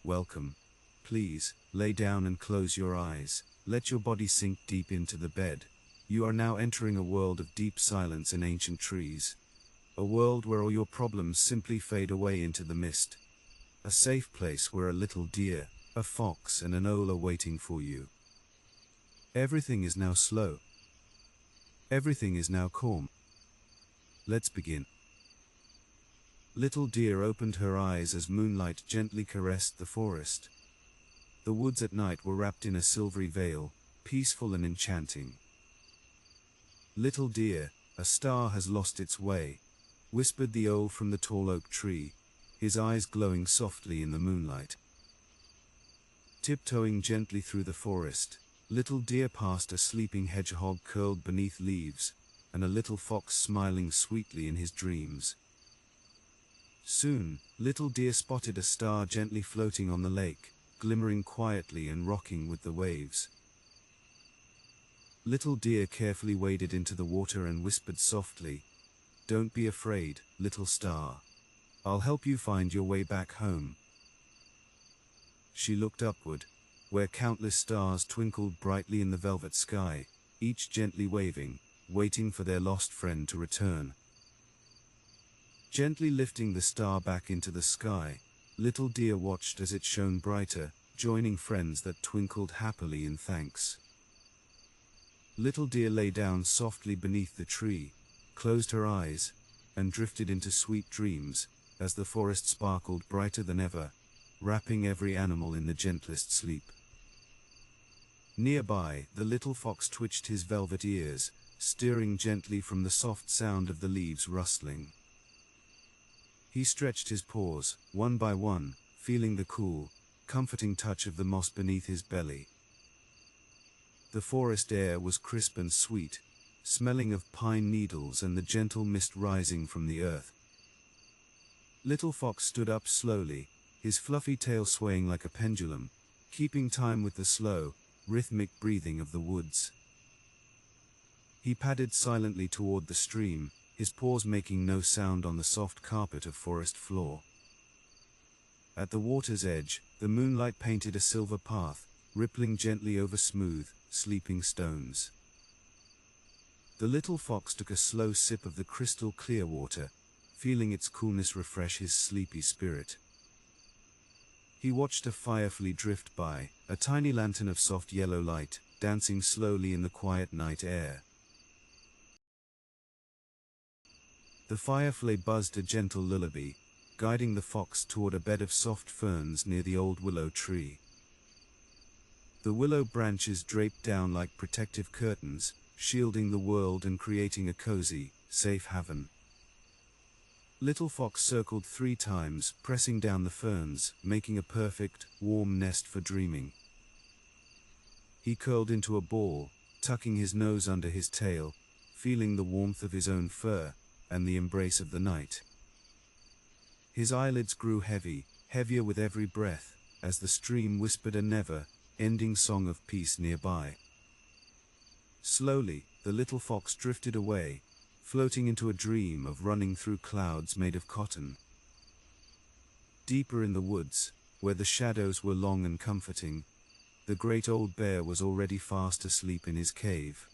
welcome. Please, lay down and close your eyes. Let your body sink deep into the bed. You are now entering a world of deep silence and ancient trees. A world where all your problems simply fade away into the mist. A safe place where a little deer, a fox and an owl are waiting for you. Everything is now slow. Everything is now calm. Let's begin. Little Deer opened her eyes as moonlight gently caressed the forest. The woods at night were wrapped in a silvery veil, peaceful and enchanting. Little Deer, a star has lost its way, whispered the owl from the tall oak tree, his eyes glowing softly in the moonlight. Tiptoeing gently through the forest, Little Deer passed a sleeping hedgehog curled beneath leaves, and a little fox smiling sweetly in his dreams. Soon, Little Deer spotted a star gently floating on the lake, glimmering quietly and rocking with the waves. Little Deer carefully waded into the water and whispered softly, "Don't be afraid, little star. I'll help you find your way back home." She looked upward, where countless stars twinkled brightly in the velvet sky, each gently waving, waiting for their lost friend to return. Gently lifting the star back into the sky, Little Deer watched as it shone brighter, joining friends that twinkled happily in thanks. Little Deer lay down softly beneath the tree, closed her eyes, and drifted into sweet dreams, as the forest sparkled brighter than ever, wrapping every animal in the gentlest sleep. Nearby, the little fox twitched his velvet ears, stirring gently from the soft sound of the leaves rustling. He stretched his paws, one by one, feeling the cool, comforting touch of the moss beneath his belly. The forest air was crisp and sweet, smelling of pine needles and the gentle mist rising from the earth. Little Fox stood up slowly, his fluffy tail swaying like a pendulum, keeping time with the slow, rhythmic breathing of the woods. He padded silently toward the stream, his paws making no sound on the soft carpet of forest floor. At the water's edge, the moonlight painted a silver path, rippling gently over smooth, sleeping stones. The little fox took a slow sip of the crystal clear water, feeling its coolness refresh his sleepy spirit. He watched a firefly drift by, a tiny lantern of soft yellow light, dancing slowly in the quiet night air. The firefly buzzed a gentle lullaby, guiding the fox toward a bed of soft ferns near the old willow tree. The willow branches draped down like protective curtains, shielding the world and creating a cozy, safe haven. Little Fox circled 3 times, pressing down the ferns, making a perfect, warm nest for dreaming. He curled into a ball, tucking his nose under his tail, feeling the warmth of his own fur, and the embrace of the night. His eyelids grew heavy, heavier with every breath, as the stream whispered a never-ending song of peace nearby. Slowly, the little fox drifted away, floating into a dream of running through clouds made of cotton. Deeper in the woods, where the shadows were long and comforting, the great old bear was already fast asleep in his cave.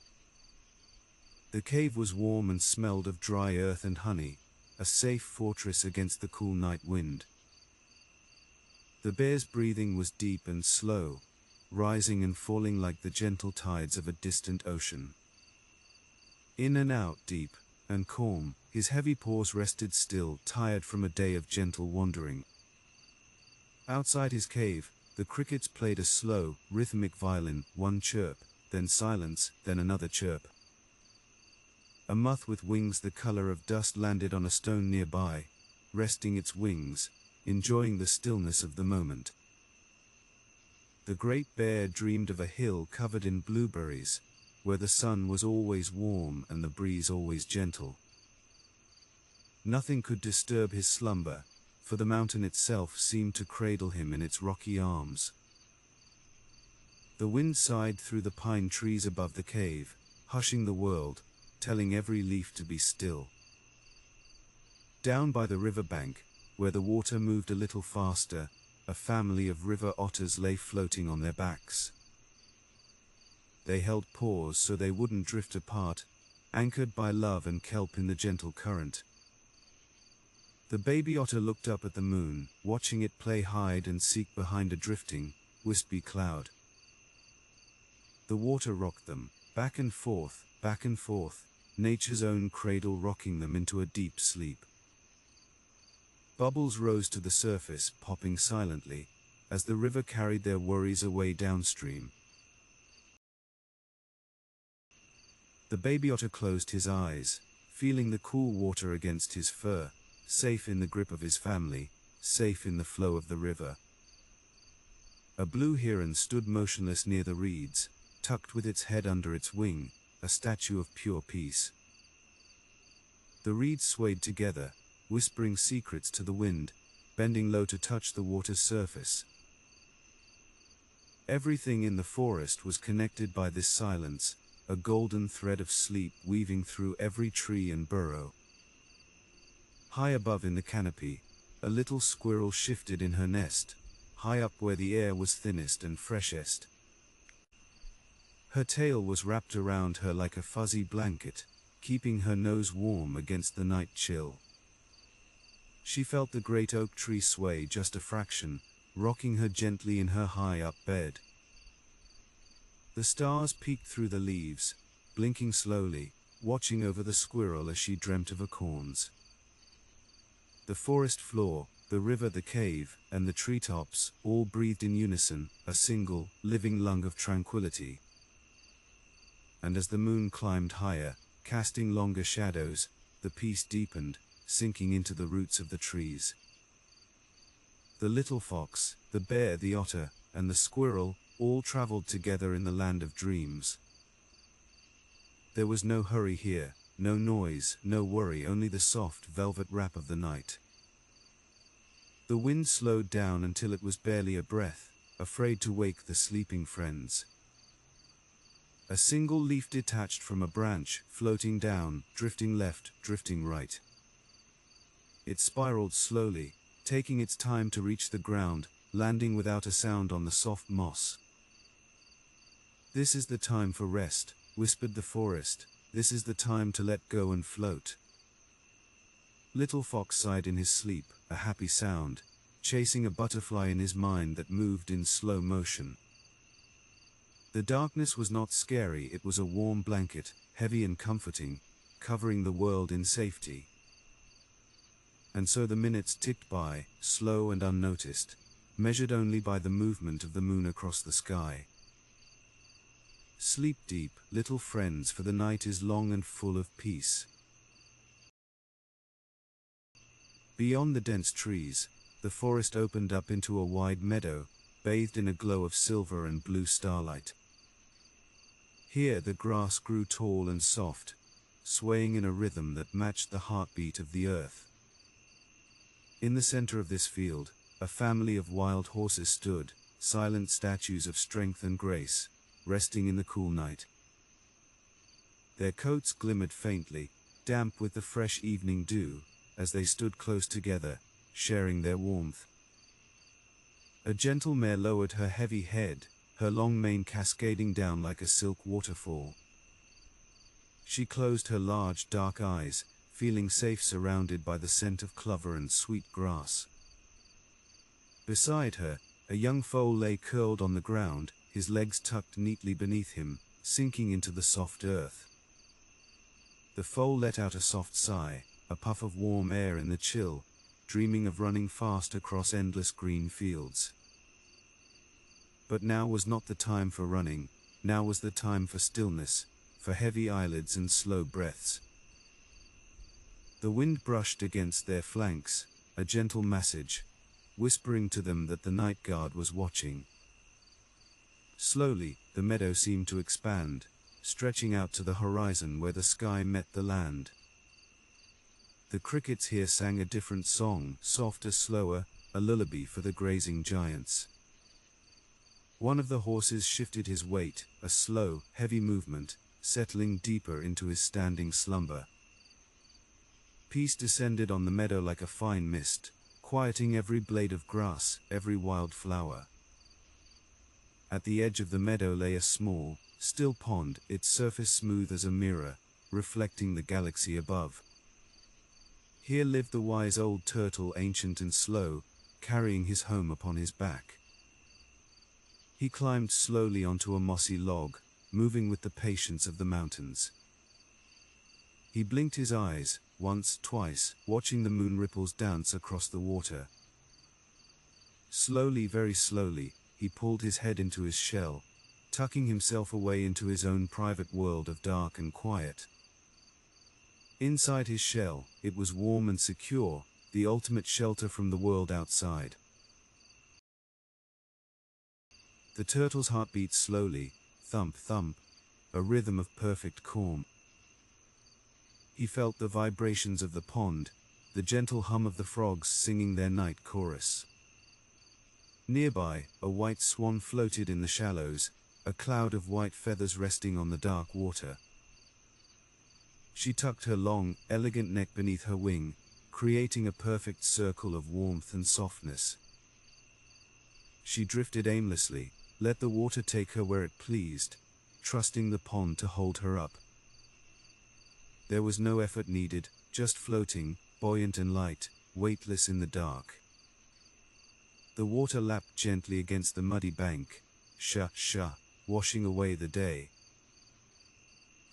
The cave was warm and smelled of dry earth and honey, a safe fortress against the cool night wind. The bear's breathing was deep and slow, rising and falling like the gentle tides of a distant ocean. In and out, deep and calm, his heavy paws rested still, tired from a day of gentle wandering. Outside his cave, the crickets played a slow, rhythmic violin, one chirp, then silence, then another chirp. A moth with wings the color of dust landed on a stone nearby, resting its wings, enjoying the stillness of the moment. The great bear dreamed of a hill covered in blueberries, where the sun was always warm and the breeze always gentle. Nothing could disturb his slumber, for the mountain itself seemed to cradle him in its rocky arms. The wind sighed through the pine trees above the cave, hushing the world, telling every leaf to be still. Down by the river bank, where the water moved a little faster, a family of river otters lay floating on their backs. They held paws so they wouldn't drift apart, anchored by love and kelp in the gentle current. The baby otter looked up at the moon, watching it play hide and seek behind a drifting, wispy cloud. The water rocked them, back and forth, nature's own cradle rocking them into a deep sleep. Bubbles rose to the surface, popping silently, as the river carried their worries away downstream. The baby otter closed his eyes, feeling the cool water against his fur, safe in the grip of his family, safe in the flow of the river. A blue heron stood motionless near the reeds, tucked with its head under its wing, a statue of pure peace. The reeds swayed together, whispering secrets to the wind, bending low to touch the water's surface. Everything in the forest was connected by this silence, a golden thread of sleep weaving through every tree and burrow. High above in the canopy, a little squirrel shifted in her nest, high up where the air was thinnest and freshest. Her tail was wrapped around her like a fuzzy blanket, keeping her nose warm against the night chill. She felt the great oak tree sway just a fraction, rocking her gently in her high-up bed. The stars peeked through the leaves, blinking slowly, watching over the squirrel as she dreamt of acorns. The forest floor, the river, the cave, and the treetops all breathed in unison, a single, living lung of tranquility. And as the moon climbed higher, casting longer shadows, the peace deepened, sinking into the roots of the trees. The little fox, the bear, the otter, and the squirrel all traveled together in the land of dreams. There was no hurry here, no noise, no worry, only the soft velvet wrap of the night. The wind slowed down until it was barely a breath, afraid to wake the sleeping friends. A single leaf detached from a branch, floating down, drifting left, drifting right. It spiraled slowly, taking its time to reach the ground, landing without a sound on the soft moss. "This is the time for rest," whispered the forest. "This is the time to let go and float." Little Fox sighed in his sleep, a happy sound, chasing a butterfly in his mind that moved in slow motion. The darkness was not scary, it was a warm blanket, heavy and comforting, covering the world in safety. And so the minutes ticked by, slow and unnoticed, measured only by the movement of the moon across the sky. Sleep deep, little friends, for the night is long and full of peace. Beyond the dense trees, the forest opened up into a wide meadow, bathed in a glow of silver and blue starlight. Here the grass grew tall and soft, swaying in a rhythm that matched the heartbeat of the earth. In the center of this field, a family of wild horses stood, silent statues of strength and grace, resting in the cool night. Their coats glimmered faintly, damp with the fresh evening dew, as they stood close together, sharing their warmth. A gentle mare lowered her heavy head, her long mane cascading down like a silk waterfall. She closed her large dark eyes, feeling safe surrounded by the scent of clover and sweet grass. Beside her, a young foal lay curled on the ground, his legs tucked neatly beneath him, sinking into the soft earth. The foal let out a soft sigh, a puff of warm air in the chill, dreaming of running fast across endless green fields. But now was not the time for running, now was the time for stillness, for heavy eyelids and slow breaths. The wind brushed against their flanks, a gentle message, whispering to them that the night guard was watching. Slowly, the meadow seemed to expand, stretching out to the horizon where the sky met the land. The crickets here sang a different song, softer, slower, a lullaby for the grazing giants. One of the horses shifted his weight, a slow, heavy movement, settling deeper into his standing slumber. Peace descended on the meadow like a fine mist, quieting every blade of grass, every wild flower. At the edge of the meadow lay a small, still pond, its surface smooth as a mirror, reflecting the galaxy above. Here lived the wise old turtle, ancient and slow, carrying his home upon his back. He climbed slowly onto a mossy log, moving with the patience of the mountains. He blinked his eyes, once, twice, watching the moon ripples dance across the water. Slowly, very slowly, he pulled his head into his shell, tucking himself away into his own private world of dark and quiet. Inside his shell, it was warm and secure, the ultimate shelter from the world outside. The turtle's heart beat slowly, thump, thump, a rhythm of perfect calm. He felt the vibrations of the pond, the gentle hum of the frogs singing their night chorus. Nearby, a white swan floated in the shallows, a cloud of white feathers resting on the dark water. She tucked her long, elegant neck beneath her wing, creating a perfect circle of warmth and softness. She drifted aimlessly, let the water take her where it pleased, trusting the pond to hold her up. There was no effort needed, just floating, buoyant and light, weightless in the dark. The water lapped gently against the muddy bank, sha, washing away the day.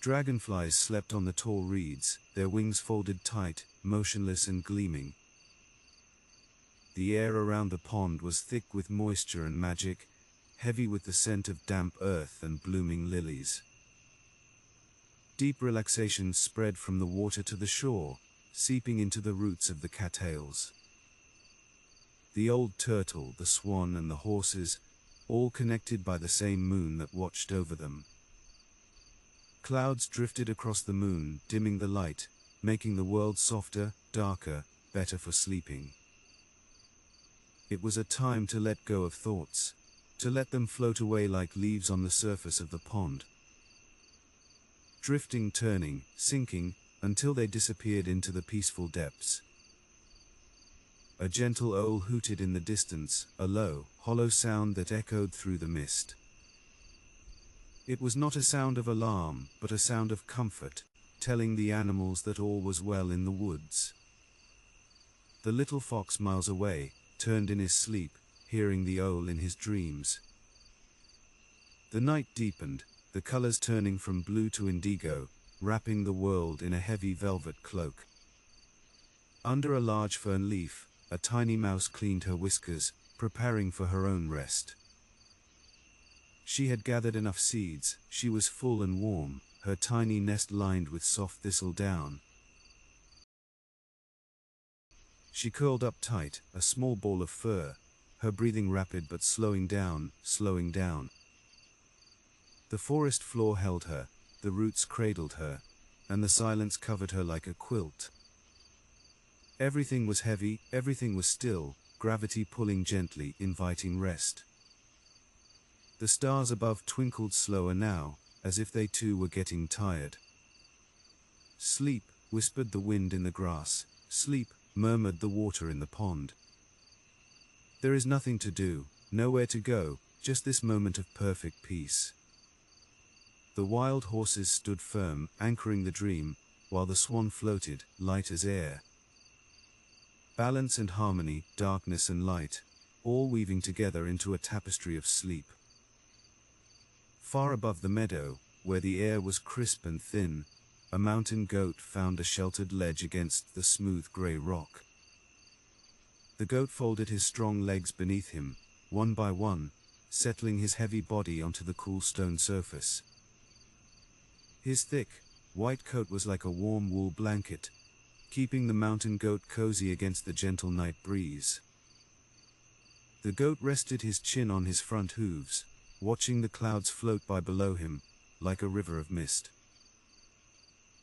Dragonflies slept on the tall reeds, their wings folded tight, motionless and gleaming. The air around the pond was thick with moisture and magic, heavy with the scent of damp earth and blooming lilies. Deep relaxation spread from the water to the shore, seeping into the roots of the cattails. The old turtle, the swan and the horses, all connected by the same moon that watched over them. Clouds drifted across the moon, dimming the light, making the world softer, darker, better for sleeping. It was a time to let go of thoughts, to let them float away like leaves on the surface of the pond. Drifting, turning, sinking, until they disappeared into the peaceful depths. A gentle owl hooted in the distance, a low, hollow sound that echoed through the mist. It was not a sound of alarm, but a sound of comfort, telling the animals that all was well in the woods. The little fox miles away, turned in his sleep, hearing the owl in his dreams. The night deepened, the colors turning from blue to indigo, wrapping the world in a heavy velvet cloak. Under a large fern leaf, a tiny mouse cleaned her whiskers, preparing for her own rest. She had gathered enough seeds, she was full and warm, her tiny nest lined with soft thistle down. She curled up tight, a small ball of fur, her breathing rapid but slowing down, slowing down. The forest floor held her, the roots cradled her, and the silence covered her like a quilt. Everything was heavy, everything was still, gravity pulling gently, inviting rest. The stars above twinkled slower now, as if they too were getting tired. Sleep, whispered the wind in the grass. Sleep, murmured the water in the pond. There is nothing to do, nowhere to go, just this moment of perfect peace. The wild horses stood firm, anchoring the dream, while the swan floated, light as air. Balance and harmony, darkness and light, all weaving together into a tapestry of sleep. Far above the meadow, where the air was crisp and thin, a mountain goat found a sheltered ledge against the smooth grey rock. The goat folded his strong legs beneath him, one by one, settling his heavy body onto the cool stone surface. His thick, white coat was like a warm wool blanket, keeping the mountain goat cozy against the gentle night breeze. The goat rested his chin on his front hooves, watching the clouds float by below him, like a river of mist.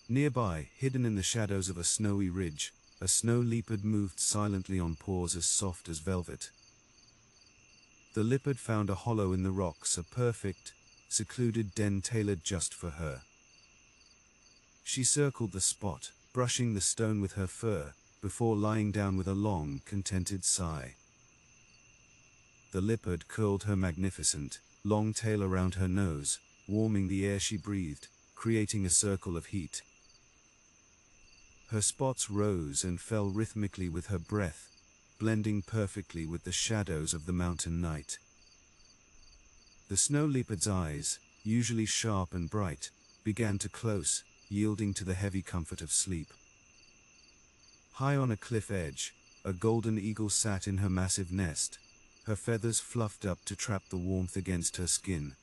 Nearby, hidden in the shadows of a snowy ridge, a snow leopard moved silently on paws as soft as velvet. The leopard found a hollow in the rocks, a perfect, secluded den tailored just for her. She circled the spot, brushing the stone with her fur, before lying down with a long, contented sigh. The leopard curled her magnificent, long tail around her nose, warming the air she breathed, creating a circle of heat. Her spots rose and fell rhythmically with her breath, blending perfectly with the shadows of the mountain night. The snow leopard's eyes, usually sharp and bright, began to close, yielding to the heavy comfort of sleep. High on a cliff edge, a golden eagle sat in her massive nest, her feathers fluffed up to trap the warmth against her skin.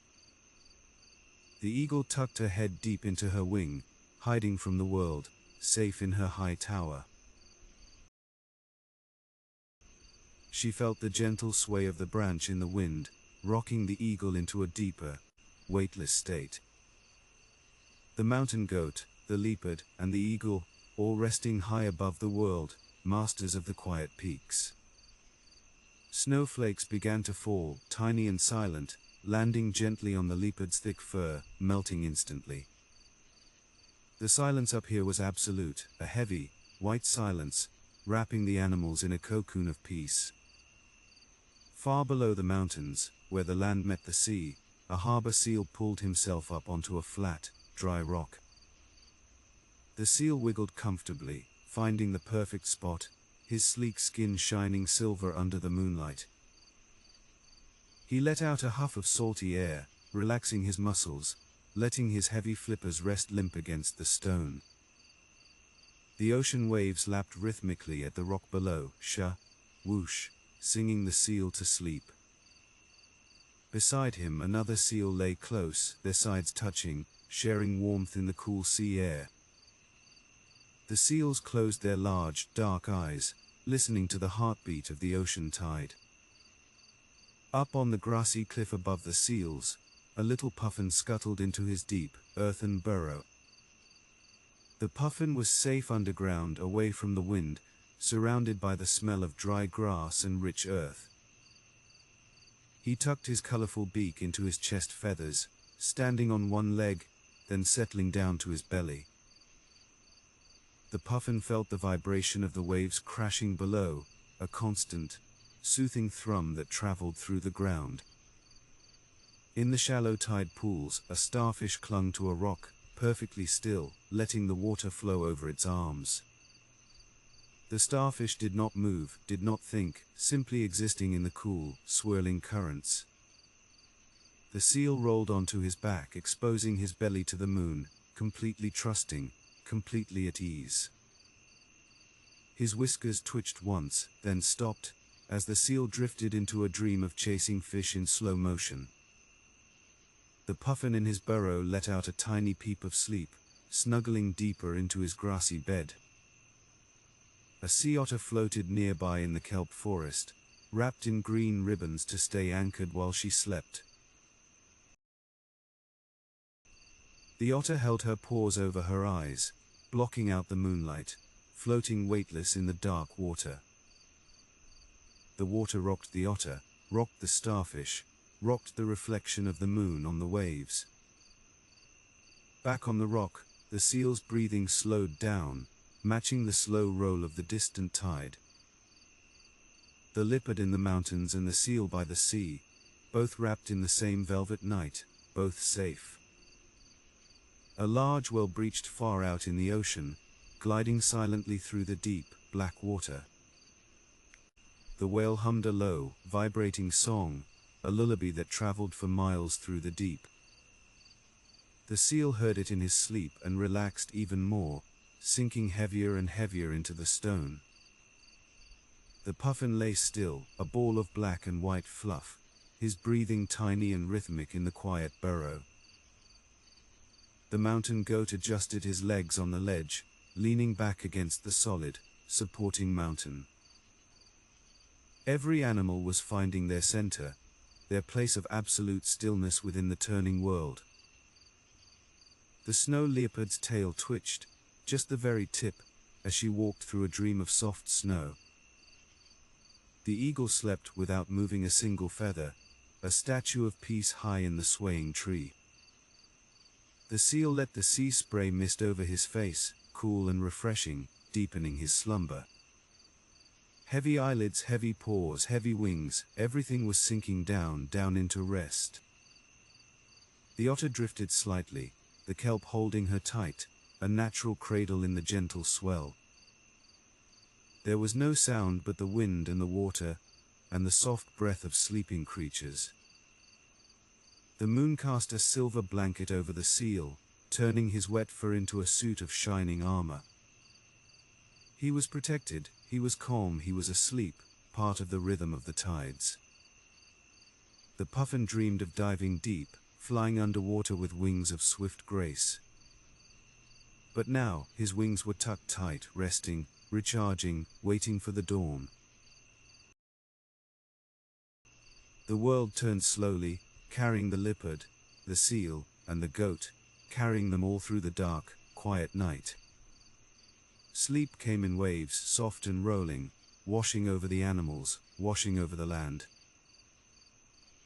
The eagle tucked her head deep into her wing, hiding from the world, safe in her high tower. She felt the gentle sway of the branch in the wind, rocking the eagle into a deeper, weightless state. The mountain goat, the leopard, and the eagle, all resting high above the world, masters of the quiet peaks. Snowflakes began to fall, tiny and silent, landing gently on the leopard's thick fur, melting instantly. The silence up here was absolute, a heavy, white silence, wrapping the animals in a cocoon of peace. Far below the mountains, where the land met the sea, a harbor seal pulled himself up onto a flat, dry rock. The seal wiggled comfortably, finding the perfect spot, his sleek skin shining silver under the moonlight. He let out a huff of salty air, relaxing his muscles, letting his heavy flippers rest limp against the stone. The ocean waves lapped rhythmically at the rock below, whoosh, singing the seal to sleep. Beside him another seal lay close, their sides touching, sharing warmth in the cool sea air. The seals closed their large, dark eyes, listening to the heartbeat of the ocean tide. Up on the grassy cliff above the seals, a little puffin scuttled into his deep, earthen burrow. The puffin was safe underground, away from the wind, surrounded by the smell of dry grass and rich earth. He tucked his colorful beak into his chest feathers, standing on one leg, then settling down to his belly. The puffin felt the vibration of the waves crashing below, a constant, soothing thrum that traveled through the ground. In the shallow tide pools, a starfish clung to a rock, perfectly still, letting the water flow over its arms. The starfish did not move, did not think, simply existing in the cool, swirling currents. The seal rolled onto his back, exposing his belly to the moon, completely trusting, completely at ease. His whiskers twitched once, then stopped, as the seal drifted into a dream of chasing fish in slow motion. The puffin in his burrow let out a tiny peep of sleep, snuggling deeper into his grassy bed. A sea otter floated nearby in the kelp forest, wrapped in green ribbons to stay anchored while she slept. The otter held her paws over her eyes, blocking out the moonlight, floating weightless in the dark water. The water rocked the otter, rocked the starfish, rocked the reflection of the moon on the waves. Back on the rock, the seal's breathing slowed down, matching the slow roll of the distant tide. The leopard in the mountains and the seal by the sea, both wrapped in the same velvet night, both safe. A large whale breached far out in the ocean, gliding silently through the deep, black water. The whale hummed a low, vibrating song, a lullaby that traveled for miles through the deep. The seal heard it in his sleep and relaxed even more, sinking heavier and heavier into the stone. The puffin lay still, a ball of black and white fluff, his breathing tiny and rhythmic in the quiet burrow. The mountain goat adjusted his legs on the ledge, leaning back against the solid, supporting mountain. Every animal was finding their center, their place of absolute stillness within the turning world. The snow leopard's tail twitched, just the very tip, as she walked through a dream of soft snow. The eagle slept without moving a single feather, a statue of peace high in the swaying tree. The seal let the sea spray mist over his face, cool and refreshing, deepening his slumber. Heavy eyelids, heavy paws, heavy wings, everything was sinking down into rest. The otter drifted slightly, the kelp holding her tight, a natural cradle in the gentle swell. There was no sound but the wind and the water, and the soft breath of sleeping creatures. The moon cast a silver blanket over the seal, turning his wet fur into a suit of shining armor. He was protected, he was calm, he was asleep, part of the rhythm of the tides. The puffin dreamed of diving deep, flying underwater with wings of swift grace. But now, his wings were tucked tight, resting, recharging, waiting for the dawn. The world turned slowly, carrying the leopard, the seal, and the goat, carrying them all through the dark, quiet night. Sleep came in waves, soft and rolling, washing over the animals, washing over the land.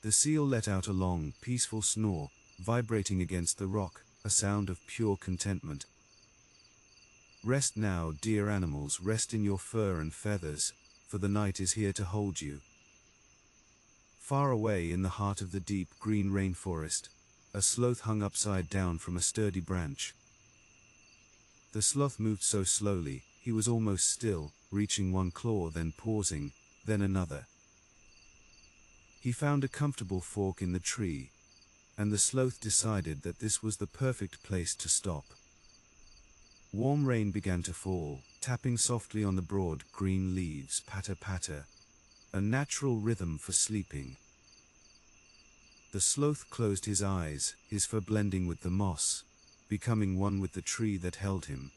The seal let out a long, peaceful snore, vibrating against the rock, a sound of pure contentment. Rest now, dear animals, rest in your fur and feathers, for the night is here to hold you. Far away in the heart of the deep green rainforest, a sloth hung upside down from a sturdy branch. The sloth moved so slowly, he was almost still, reaching one claw, then pausing, then another. He found a comfortable fork in the tree, and the sloth decided that this was the perfect place to stop. Warm rain began to fall, tapping softly on the broad, green leaves, patter-patter, a natural rhythm for sleeping. The sloth closed his eyes, his fur blending with the moss, becoming one with the tree that held him.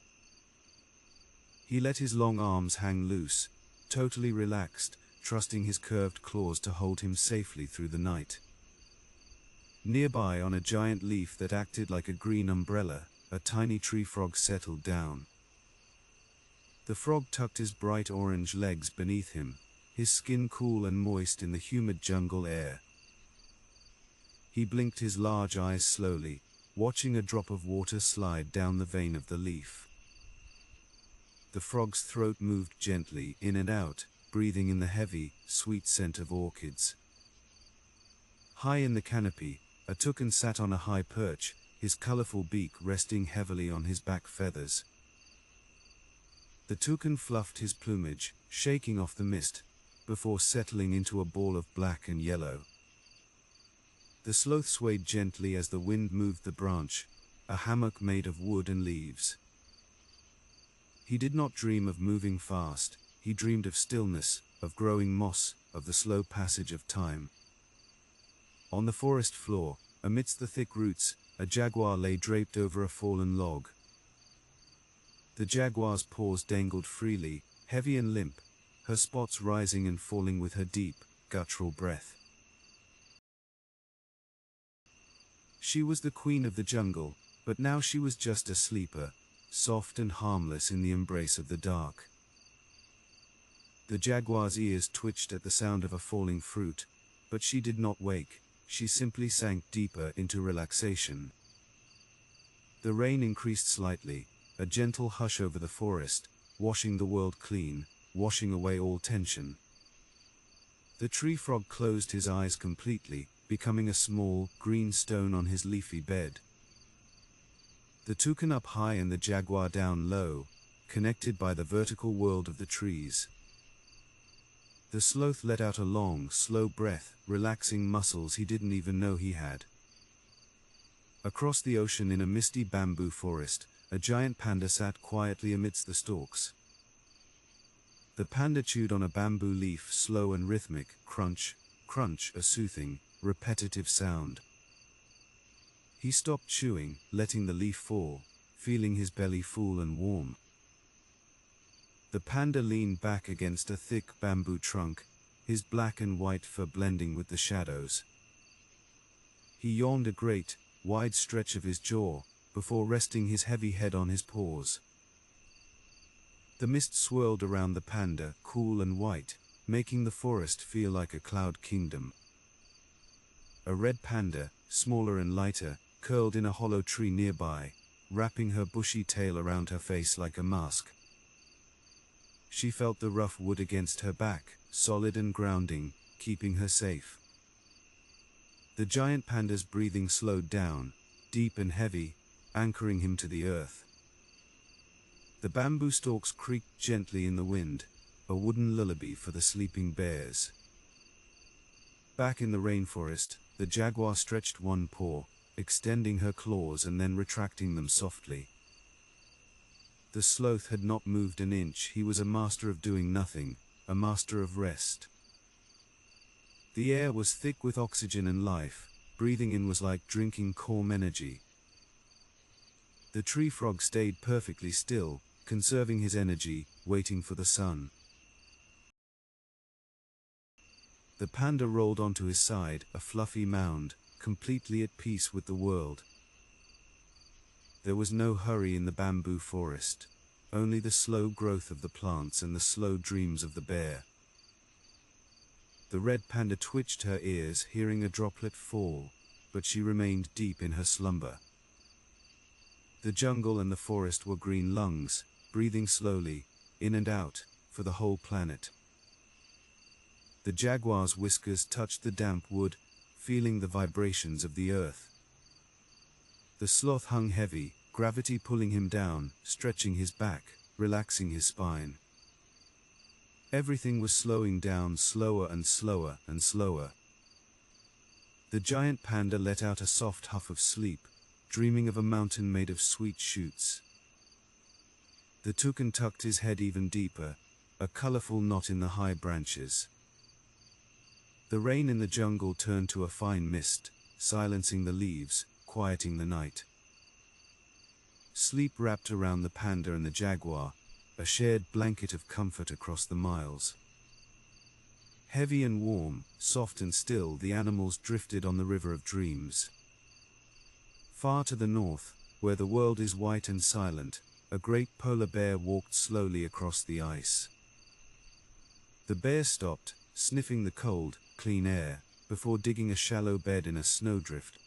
He let his long arms hang loose, totally relaxed, trusting his curved claws to hold him safely through the night. Nearby, on a giant leaf that acted like a green umbrella, a tiny tree frog settled down. The frog tucked his bright orange legs beneath him, his skin cool and moist in the humid jungle air. He blinked his large eyes slowly, watching a drop of water slide down the vein of the leaf. The frog's throat moved gently in and out, breathing in the heavy, sweet scent of orchids. High in the canopy, a toucan sat on a high perch, his colorful beak resting heavily on his back feathers. The toucan fluffed his plumage, shaking off the mist, before settling into a ball of black and yellow. The sloth swayed gently as the wind moved the branch, a hammock made of wood and leaves. He did not dream of moving fast, he dreamed of stillness, of growing moss, of the slow passage of time. On the forest floor, amidst the thick roots, a jaguar lay draped over a fallen log. The jaguar's paws dangled freely, heavy and limp, her spots rising and falling with her deep, guttural breath. She was the queen of the jungle, but now she was just a sleeper, soft and harmless in the embrace of the dark. The jaguar's ears twitched at the sound of a falling fruit, but she did not wake, she simply sank deeper into relaxation. The rain increased slightly, a gentle hush over the forest, washing the world clean, washing away all tension. The tree frog closed his eyes completely, becoming a small, green stone on his leafy bed. The toucan up high and the jaguar down low, connected by the vertical world of the trees. The sloth let out a long, slow breath, relaxing muscles he didn't even know he had. Across the ocean in a misty bamboo forest, a giant panda sat quietly amidst the stalks. The panda chewed on a bamboo leaf, slow and rhythmic, crunch, crunch, a soothing, repetitive sound. He stopped chewing, letting the leaf fall, feeling his belly full and warm. The panda leaned back against a thick bamboo trunk, his black and white fur blending with the shadows. He yawned a great, wide stretch of his jaw, before resting his heavy head on his paws. The mist swirled around the panda, cool and white, making the forest feel like a cloud kingdom. A red panda, smaller and lighter, curled in a hollow tree nearby, wrapping her bushy tail around her face like a mask. She felt the rough wood against her back, solid and grounding, keeping her safe. The giant panda's breathing slowed down, deep and heavy, anchoring him to the earth. The bamboo stalks creaked gently in the wind, a wooden lullaby for the sleeping bears. Back in the rainforest, the jaguar stretched one paw, extending her claws and then retracting them softly. The sloth had not moved an inch. He was a master of doing nothing, a master of rest. The air was thick with oxygen and life. Breathing in was like drinking calm energy. The tree frog stayed perfectly still, conserving his energy, waiting for the sun. The panda rolled onto his side, a fluffy mound, completely at peace with the world. There was no hurry in the bamboo forest, only the slow growth of the plants and the slow dreams of the bear. The red panda twitched her ears, hearing a droplet fall, but she remained deep in her slumber. The jungle and the forest were green lungs, breathing slowly, in and out, for the whole planet. The jaguar's whiskers touched the damp wood, feeling the vibrations of the earth. The sloth hung heavy, gravity pulling him down, stretching his back, relaxing his spine. Everything was slowing down, slower and slower and slower. The giant panda let out a soft huff of sleep, dreaming of a mountain made of sweet shoots. The toucan tucked his head even deeper, a colorful knot in the high branches. The rain in the jungle turned to a fine mist, silencing the leaves, quieting the night. Sleep wrapped around the panda and the jaguar, a shared blanket of comfort across the miles. Heavy and warm, soft and still, the animals drifted on the river of dreams. Far to the north, where the world is white and silent, a great polar bear walked slowly across the ice. The bear stopped, sniffing the cold, clean air, before digging a shallow bed in a snowdrift.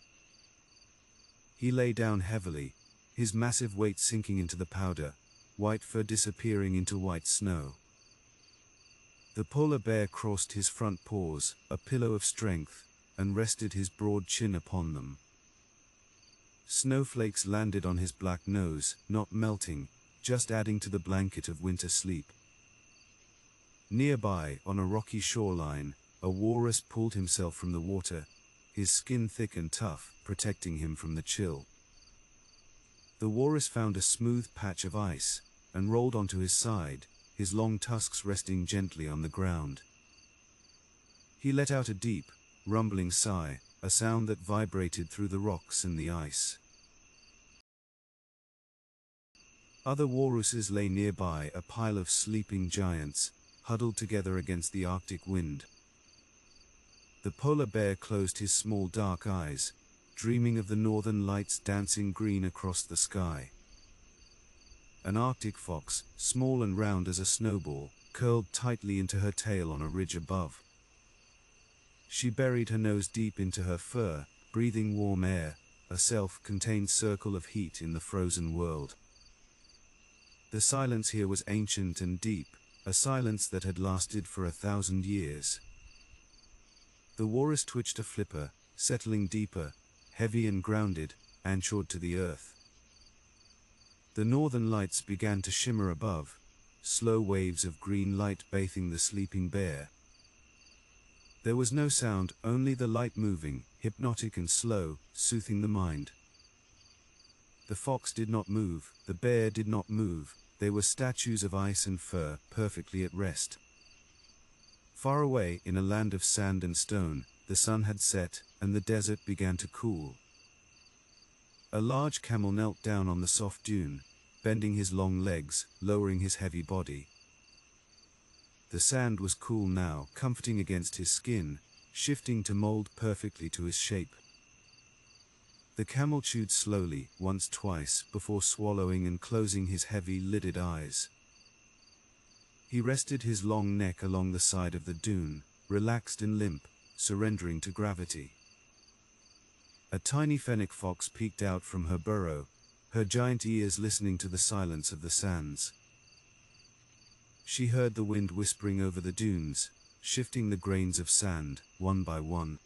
He lay down heavily, his massive weight sinking into the powder, white fur disappearing into white snow. The polar bear crossed his front paws, a pillow of strength, and rested his broad chin upon them. Snowflakes landed on his black nose, not melting, just adding to the blanket of winter sleep. Nearby, on a rocky shoreline, a walrus pulled himself from the water, his skin thick and tough, protecting him from the chill. The walrus found a smooth patch of ice, and rolled onto his side, his long tusks resting gently on the ground. He let out a deep, rumbling sigh, a sound that vibrated through the rocks and the ice. Other walruses lay nearby, a pile of sleeping giants, huddled together against the Arctic wind. The polar bear closed his small dark eyes, dreaming of the northern lights dancing green across the sky. An Arctic fox, small and round as a snowball, curled tightly into her tail on a ridge above. She buried her nose deep into her fur, breathing warm air, a self-contained circle of heat in the frozen world. The silence here was ancient and deep, a silence that had lasted for 1,000 years. The walrus twitched a flipper, settling deeper, heavy and grounded, anchored to the earth. The northern lights began to shimmer above, slow waves of green light bathing the sleeping bear. There was no sound, only the light moving, hypnotic and slow, soothing the mind. The fox did not move, the bear did not move, they were statues of ice and fur, perfectly at rest. Far away, in a land of sand and stone, the sun had set, and the desert began to cool. A large camel knelt down on the soft dune, bending his long legs, lowering his heavy body. The sand was cool now, comforting against his skin, shifting to mold perfectly to his shape. The camel chewed slowly, once, twice, before swallowing and closing his heavy, lidded eyes. He rested his long neck along the side of the dune, relaxed and limp, surrendering to gravity. A tiny fennec fox peeked out from her burrow, her giant ears listening to the silence of the sands. She heard the wind whispering over the dunes, shifting the grains of sand, one by one.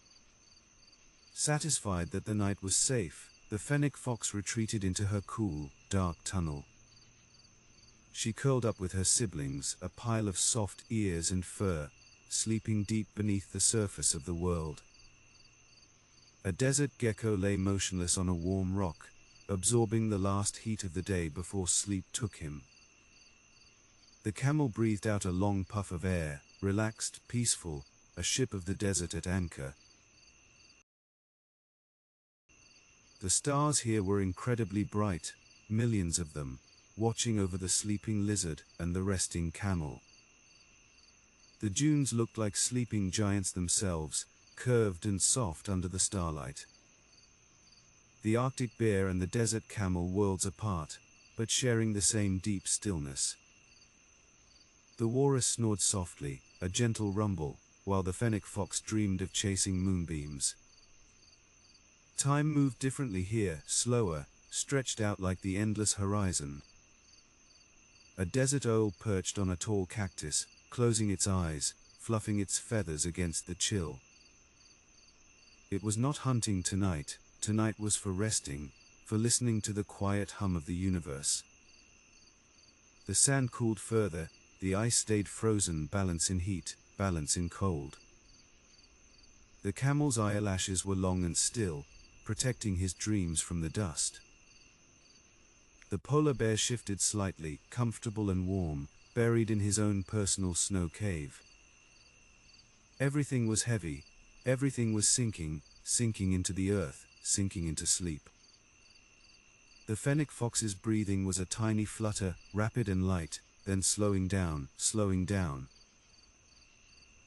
Satisfied that the night was safe, the fennec fox retreated into her cool, dark tunnel. She curled up with her siblings, a pile of soft ears and fur, sleeping deep beneath the surface of the world. A desert gecko lay motionless on a warm rock, absorbing the last heat of the day before sleep took him. The camel breathed out a long puff of air, relaxed, peaceful, a ship of the desert at anchor. The stars here were incredibly bright, millions of them, watching over the sleeping lizard and the resting camel. The dunes looked like sleeping giants themselves, curved and soft under the starlight. The Arctic bear and the desert camel worlds apart, but sharing the same deep stillness. The walrus snored softly, a gentle rumble, while the fennec fox dreamed of chasing moonbeams. Time moved differently here, slower, stretched out like the endless horizon. A desert owl perched on a tall cactus, closing its eyes, fluffing its feathers against the chill. It was not hunting tonight. Tonight was for resting, for listening to the quiet hum of the universe. The sand cooled further, the ice stayed frozen, balance in heat, balance in cold. The camel's eyelashes were long and still, protecting his dreams from the dust. The polar bear shifted slightly, comfortable and warm, buried in his own personal snow cave. Everything was heavy, everything was sinking into the earth, sinking into sleep. The fennec fox's breathing was a tiny flutter, rapid and light, then slowing down, slowing down.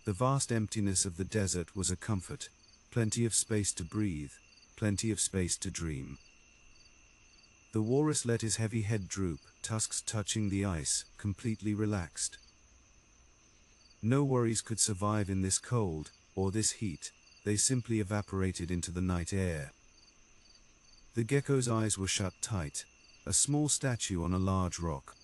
The vast emptiness of the desert was a comfort, plenty of space to breathe, plenty of space to dream. The walrus let his heavy head droop, tusks touching the ice, completely relaxed. No worries could survive in this cold, or this heat, they simply evaporated into the night air. The gecko's eyes were shut tight, a small statue on a large rock.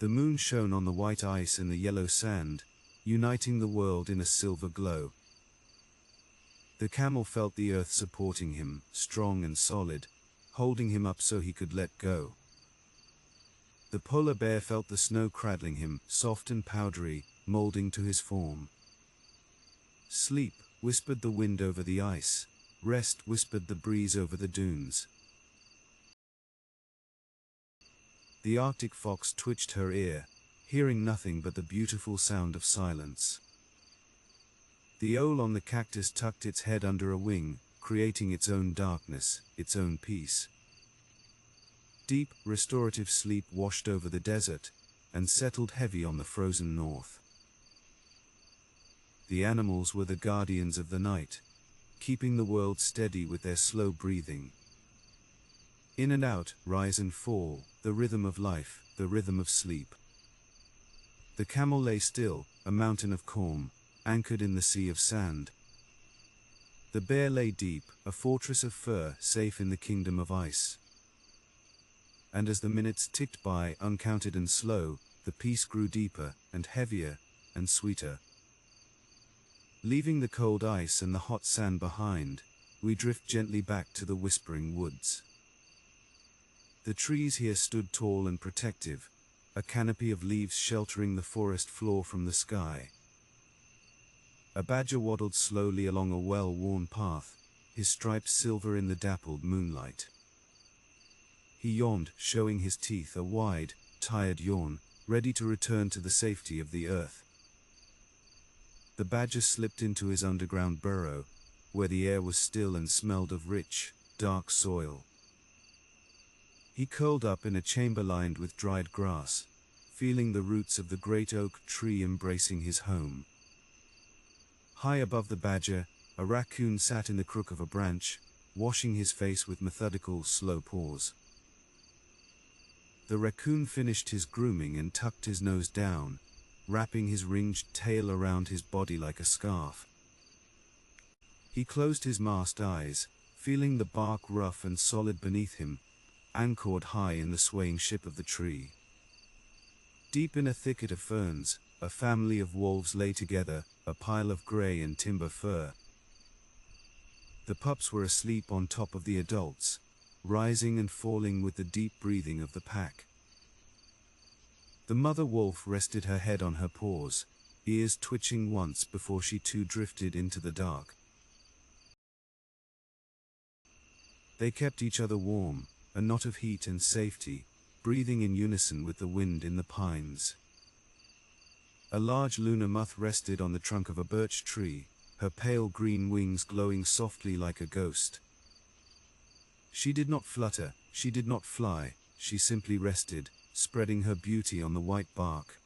The moon shone on the white ice and the yellow sand, uniting the world in a silver glow. The camel felt the earth supporting him, strong and solid, holding him up so he could let go. The polar bear felt the snow cradling him, soft and powdery, molding to his form. Sleep, whispered the wind over the ice. Rest, whispered the breeze over the dunes. The Arctic fox twitched her ear, hearing nothing but the beautiful sound of silence. The owl on the cactus tucked its head under a wing, creating its own darkness, its own peace. Deep, restorative sleep washed over the desert, and settled heavy on the frozen north. The animals were the guardians of the night, keeping the world steady with their slow breathing. In and out, rise and fall, the rhythm of life, the rhythm of sleep. The camel lay still, a mountain of calm, anchored in the sea of sand. The bear lay deep, a fortress of fur, safe in the kingdom of ice. And as the minutes ticked by, uncounted and slow, the peace grew deeper, and heavier, and sweeter. Leaving the cold ice and the hot sand behind, we drift gently back to the whispering woods. The trees here stood tall and protective, a canopy of leaves sheltering the forest floor from the sky. A badger waddled slowly along a well-worn path, his stripes silver in the dappled moonlight. He yawned, showing his teeth, a wide, tired yawn, ready to return to the safety of the earth. The badger slipped into his underground burrow, where the air was still and smelled of rich, dark soil. He curled up in a chamber lined with dried grass, feeling the roots of the great oak tree embracing his home. High above the badger, a raccoon sat in the crook of a branch, washing his face with methodical, slow paws. The raccoon finished his grooming and tucked his nose down, wrapping his ringed tail around his body like a scarf. He closed his masked eyes, feeling the bark rough and solid beneath him, anchored high in the swaying ship of the tree. Deep in a thicket of ferns, a family of wolves lay together, a pile of grey and timber fir. The pups were asleep on top of the adults, rising and falling with the deep breathing of the pack. The mother wolf rested her head on her paws, ears twitching once before she too drifted into the dark. They kept each other warm, a knot of heat and safety, breathing in unison with the wind in the pines. A large Luna moth rested on the trunk of a birch tree, her pale green wings glowing softly like a ghost. She did not flutter, she did not fly, she simply rested, spreading her beauty on the white bark.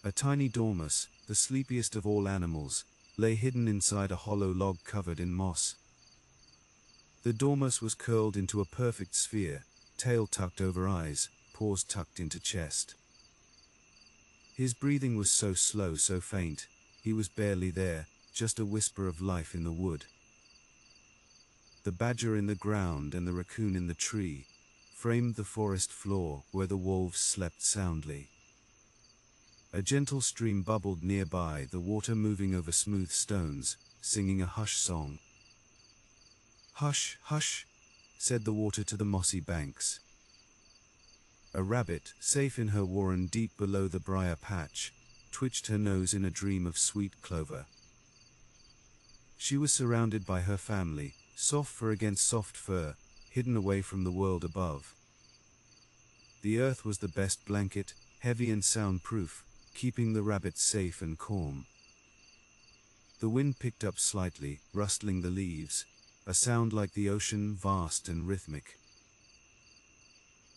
A tiny dormouse, the sleepiest of all animals, lay hidden inside a hollow log covered in moss. The dormouse was curled into a perfect sphere, tail tucked over eyes, paws tucked into chest. His breathing was so slow, so faint, he was barely there, just a whisper of life in the wood. The badger in the ground and the raccoon in the tree framed the forest floor where the wolves slept soundly. A gentle stream bubbled nearby, the water moving over smooth stones, singing a hush song. "Hush, hush," said the water to the mossy banks. A rabbit, safe in her warren deep below the briar patch, twitched her nose in a dream of sweet clover. She was surrounded by her family, soft fur against soft fur, hidden away from the world above. The earth was the best blanket, heavy and soundproof, keeping the rabbit safe and calm. The wind picked up slightly, rustling the leaves, a sound like the ocean, vast and rhythmic.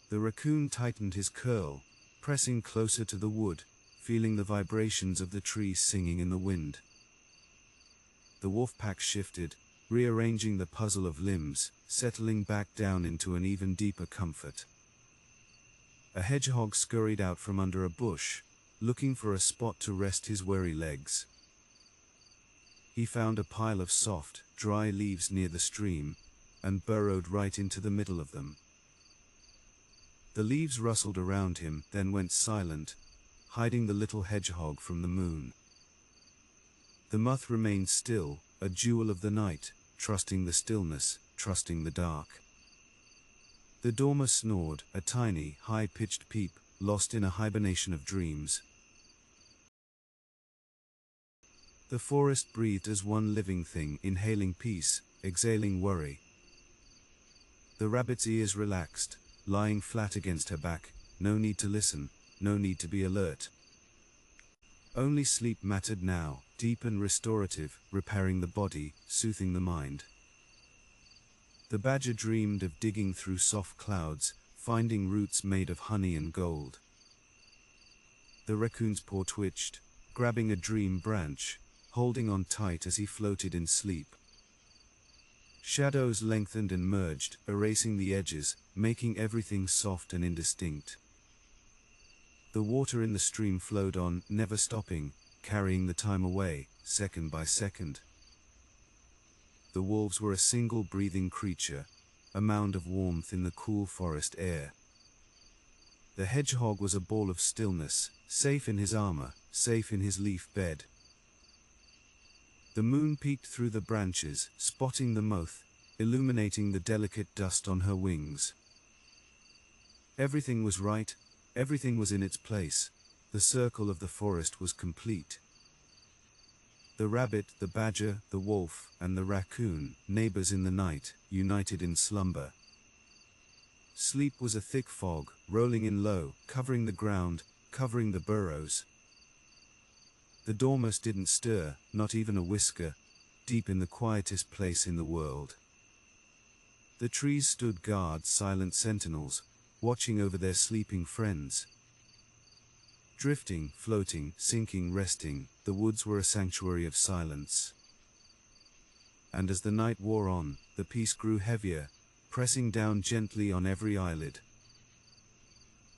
The raccoon tightened his curl, pressing closer to the wood, feeling the vibrations of the trees singing in the wind. The wolf pack shifted, rearranging the puzzle of limbs, settling back down into an even deeper comfort. A hedgehog scurried out from under a bush, looking for a spot to rest his weary legs. He found a pile of soft, dry leaves near the stream, and burrowed right into the middle of them. The leaves rustled around him, then went silent, hiding the little hedgehog from the moon. The moth remained still, a jewel of the night, trusting the stillness, trusting the dark. The dormouse snored, a tiny, high-pitched peep, lost in a hibernation of dreams. The forest breathed as one living thing, inhaling peace, exhaling worry. The rabbit's ears relaxed, lying flat against her back, no need to listen, no need to be alert. Only sleep mattered now, deep and restorative, repairing the body, soothing the mind. The badger dreamed of digging through soft clouds, finding roots made of honey and gold. The raccoon's paw twitched, grabbing a dream branch, holding on tight as he floated in sleep. Shadows lengthened and merged, erasing the edges, making everything soft and indistinct. The water in the stream flowed on, never stopping, carrying the time away, second by second. The wolves were a single breathing creature, a mound of warmth in the cool forest air. The hedgehog was a ball of stillness, safe in his armor, safe in his leaf bed. The moon peeked through the branches, spotting the moth, illuminating the delicate dust on her wings. Everything was right, everything was in its place, the circle of the forest was complete. The rabbit, the badger, the wolf, and the raccoon, neighbors in the night, united in slumber. Sleep was a thick fog, rolling in low, covering the ground, covering the burrows. The dormouse didn't stir, not even a whisker, deep in the quietest place in the world. The trees stood guard, silent sentinels, watching over their sleeping friends. Drifting, floating, sinking, resting, the woods were a sanctuary of silence. And as the night wore on, the peace grew heavier, pressing down gently on every eyelid.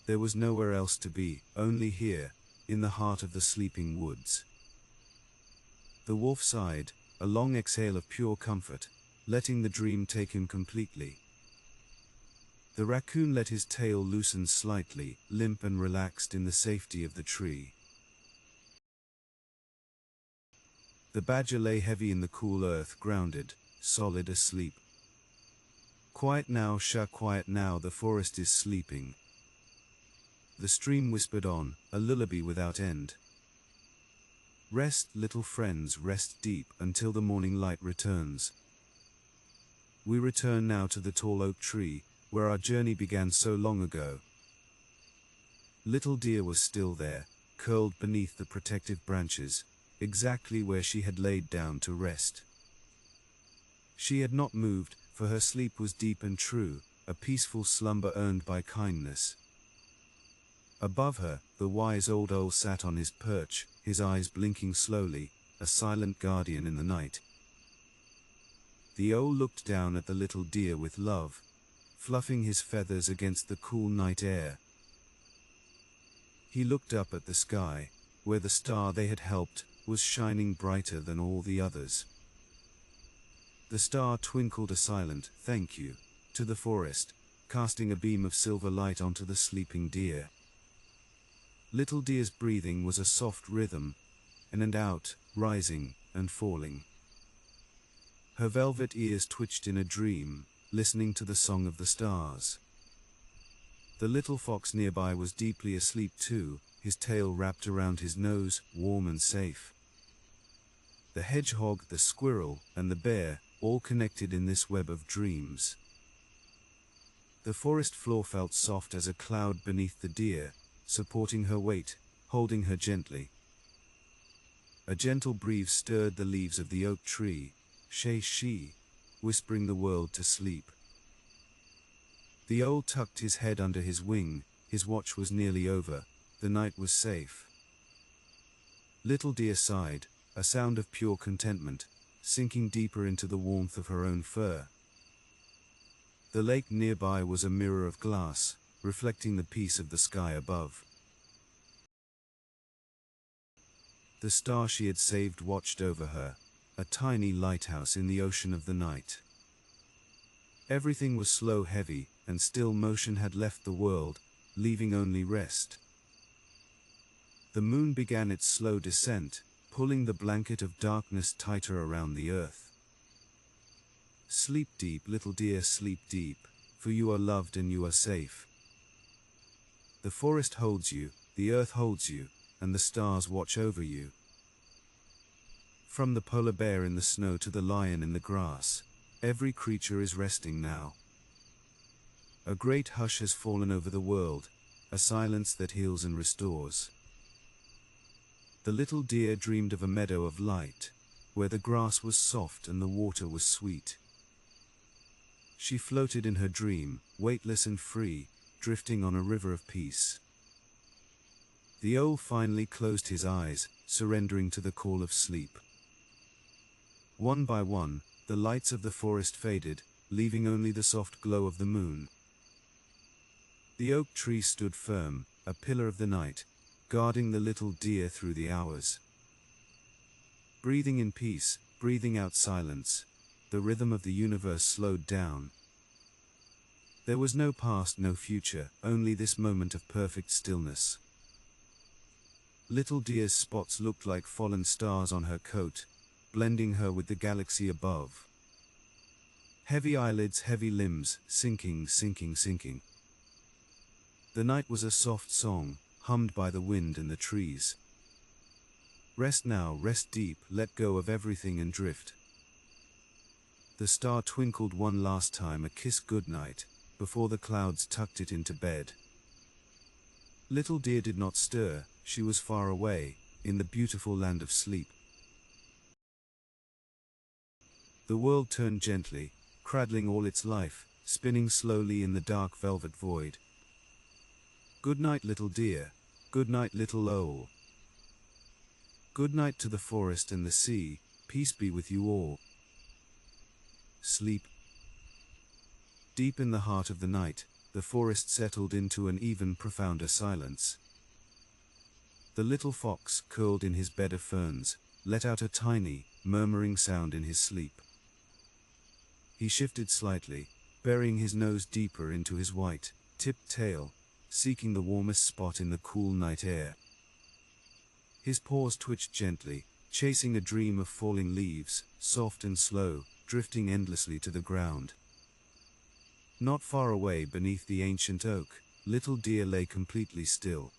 There was nowhere else to be, only here, in the heart of the sleeping woods. The wolf sighed, a long exhale of pure comfort, letting the dream take him completely. The raccoon let his tail loosen slightly, limp and relaxed in the safety of the tree. The badger lay heavy in the cool earth, grounded, solid asleep. Quiet now, Sha, quiet now, the forest is sleeping. The stream whispered on, a lullaby without end. Rest, little friends, rest deep, until the morning light returns. We return now to the tall oak tree, where our journey began so long ago. Little deer was still there, curled beneath the protective branches, exactly where she had laid down to rest. She had not moved, for her sleep was deep and true, a peaceful slumber earned by kindness. Above her, the wise old owl sat on his perch, his eyes blinking slowly, a silent guardian in the night. The owl looked down at the little deer with love, fluffing his feathers against the cool night air. He looked up at the sky, where the star they had helped was shining brighter than all the others. The star twinkled a silent "thank you" to the forest, casting a beam of silver light onto the sleeping deer. Little deer's breathing was a soft rhythm, in and out, rising and falling. Her velvet ears twitched in a dream, listening to the song of the stars. The little fox nearby was deeply asleep too, his tail wrapped around his nose, warm and safe. The hedgehog, the squirrel, and the bear, all connected in this web of dreams. The forest floor felt soft as a cloud beneath the deer, supporting her weight, holding her gently. A gentle breeze stirred the leaves of the oak tree, she, whispering the world to sleep. The owl tucked his head under his wing, his watch was nearly over, the night was safe. Little deer sighed, a sound of pure contentment, sinking deeper into the warmth of her own fur. The lake nearby was a mirror of glass, reflecting the peace of the sky above. The star she had saved watched over her, a tiny lighthouse in the ocean of the night. Everything was slow, heavy, and still. Motion had left the world, leaving only rest. The moon began its slow descent, pulling the blanket of darkness tighter around the earth. Sleep deep, little dear, sleep deep, for you are loved and you are safe. The forest holds you, the earth holds you, and the stars watch over you. From the polar bear in the snow to the lion in the grass, every creature is resting now. A great hush has fallen over the world, a silence that heals and restores. The little deer dreamed of a meadow of light, where the grass was soft and the water was sweet. She floated in her dream, weightless and free, drifting on a river of peace. The owl finally closed his eyes, surrendering to the call of sleep. One by one, the lights of the forest faded, leaving only the soft glow of the moon. The oak tree stood firm, a pillar of the night, guarding the little deer through the hours. Breathing in peace, breathing out silence, the rhythm of the universe slowed down. There was no past, no future, only this moment of perfect stillness. Little deer's spots looked like fallen stars on her coat, blending her with the galaxy above. Heavy eyelids, heavy limbs, sinking. The night was a soft song, hummed by the wind and the trees. Rest now, rest deep, let go of everything and drift. The star twinkled one last time, a kiss goodnight, before the clouds tucked it into bed. Little deer did not stir, she was far away, in the beautiful land of sleep. The world turned gently, cradling all its life, spinning slowly in the dark velvet void. Good night, little deer. Good night, little owl. Good night to the forest and the sea. Peace be with you all. Sleep. Deep in the heart of the night, the forest settled into an even profounder silence. The little fox, curled in his bed of ferns, let out a tiny, murmuring sound in his sleep. He shifted slightly, burying his nose deeper into his white, tipped tail, seeking the warmest spot in the cool night air. His paws twitched gently, chasing a dream of falling leaves, soft and slow, drifting endlessly to the ground. Not far away beneath the ancient oak, Little Deer lay completely still.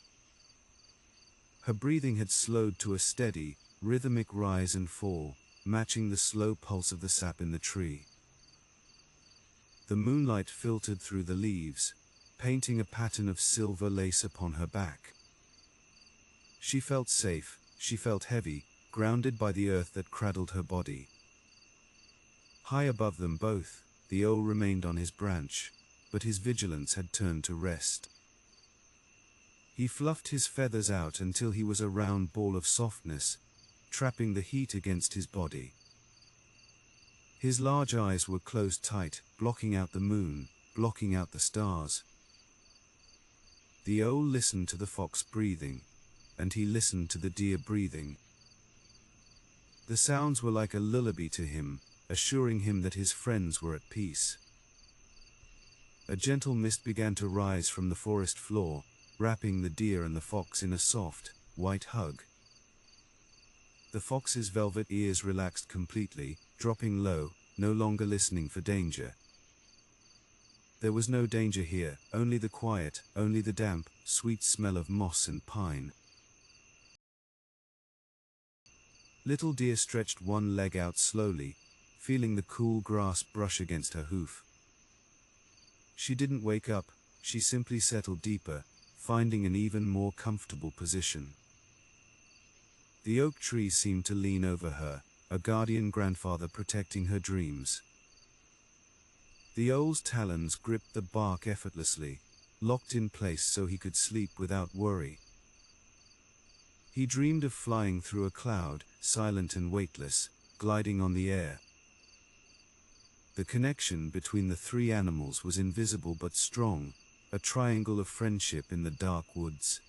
Her breathing had slowed to a steady, rhythmic rise and fall, matching the slow pulse of the sap in the tree. The moonlight filtered through the leaves, painting a pattern of silver lace upon her back. She felt safe, she felt heavy, grounded by the earth that cradled her body. High above them both, the owl remained on his branch, but his vigilance had turned to rest. He fluffed his feathers out until he was a round ball of softness, trapping the heat against his body. His large eyes were closed tight, blocking out the moon, blocking out the stars. The owl listened to the fox breathing, and he listened to the deer breathing. The sounds were like a lullaby to him, assuring him that his friends were at peace. A gentle mist began to rise from the forest floor, wrapping the deer and the fox in a soft, white hug. The fox's velvet ears relaxed completely, dropping low, no longer listening for danger. There was no danger here, only the quiet, only the damp, sweet smell of moss and pine. Little Deer stretched one leg out slowly, feeling the cool grass brush against her hoof. She didn't wake up, she simply settled deeper, finding an even more comfortable position. The oak tree seemed to lean over her, a guardian grandfather protecting her dreams. The owl's talons gripped the bark effortlessly, locked in place so he could sleep without worry. He dreamed of flying through a cloud, silent and weightless, gliding on the air. The connection between the three animals was invisible but strong, a triangle of friendship in the dark woods.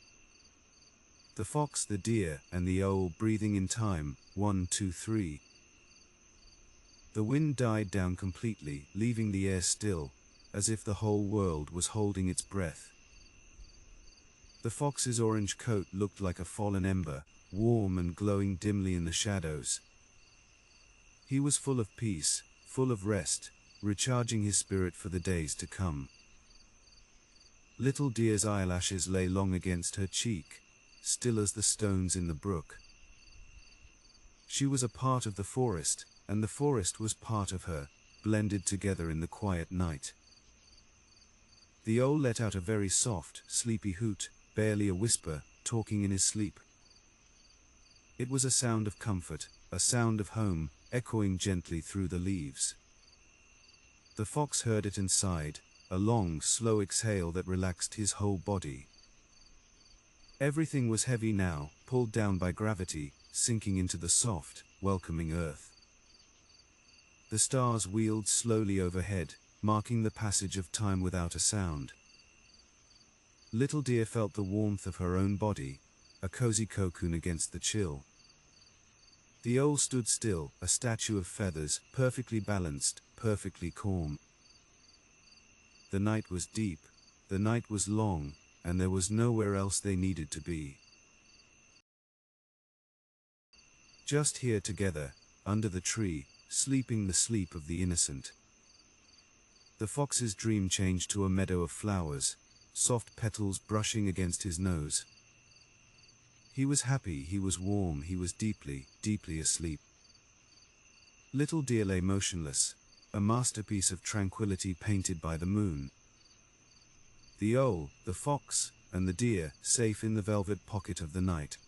The fox, the deer, and the owl breathing in time, 1, 2, 3. The wind died down completely, leaving the air still, as if the whole world was holding its breath. The fox's orange coat looked like a fallen ember, warm and glowing dimly in the shadows. He was full of peace, full of rest, recharging his spirit for the days to come. Little Deer's eyelashes lay long against her cheek, still as the stones in the brook. She was a part of the forest, and the forest was part of her, blended together in the quiet night. The owl let out a very soft, sleepy hoot, barely a whisper, talking in his sleep. It was a sound of comfort, a sound of home, echoing gently through the leaves. The fox heard it and sighed, a long, slow exhale that relaxed his whole body. Everything was heavy now, pulled down by gravity, sinking into the soft, welcoming earth. The stars wheeled slowly overhead, marking the passage of time without a sound. Little Deer felt the warmth of her own body, a cozy cocoon against the chill. The owl stood still, a statue of feathers, perfectly balanced, perfectly calm. The night was deep, the night was long, and there was nowhere else they needed to be. Just here together, under the tree, sleeping the sleep of the innocent. The fox's dream changed to a meadow of flowers, soft petals brushing against his nose. He was happy, he was warm, he was deeply, deeply asleep. Little Deer lay motionless, a masterpiece of tranquility painted by the moon. The owl, the fox, and the deer, safe in the velvet pocket of the night.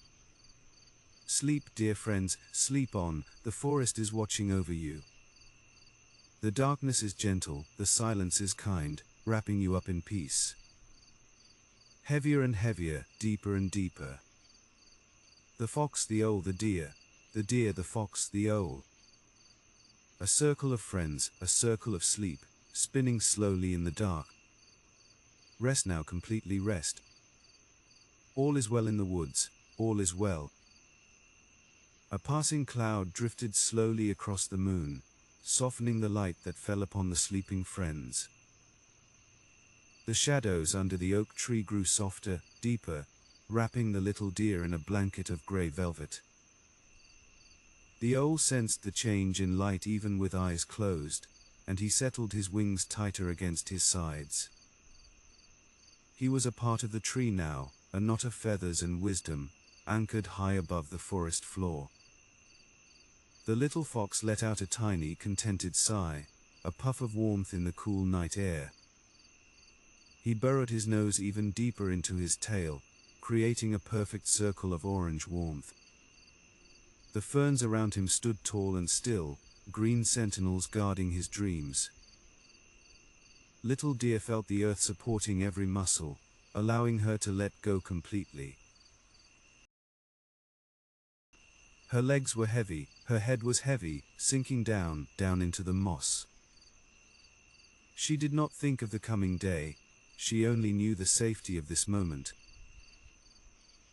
Sleep, dear friends, sleep on, the forest is watching over you. The darkness is gentle, the silence is kind, wrapping you up in peace. Heavier and heavier, deeper and deeper. The fox, the owl, the deer, the fox, the owl. A circle of friends, a circle of sleep, spinning slowly in the dark. Rest now, completely rest. All is well in the woods, all is well. A passing cloud drifted slowly across the moon, softening the light that fell upon the sleeping friends. The shadows under the oak tree grew softer, deeper, wrapping the little deer in a blanket of grey velvet. The owl sensed the change in light even with eyes closed, and he settled his wings tighter against his sides. He was a part of the tree now, a knot of feathers and wisdom, anchored high above the forest floor. The little fox let out a tiny, contented sigh, a puff of warmth in the cool night air. He burrowed his nose even deeper into his tail, creating a perfect circle of orange warmth. The ferns around him stood tall and still, green sentinels guarding his dreams. Little deer felt the earth supporting every muscle, allowing her to let go completely. Her legs were heavy, her head was heavy, sinking down into the moss. She did not think of the coming day, she only knew the safety of this moment.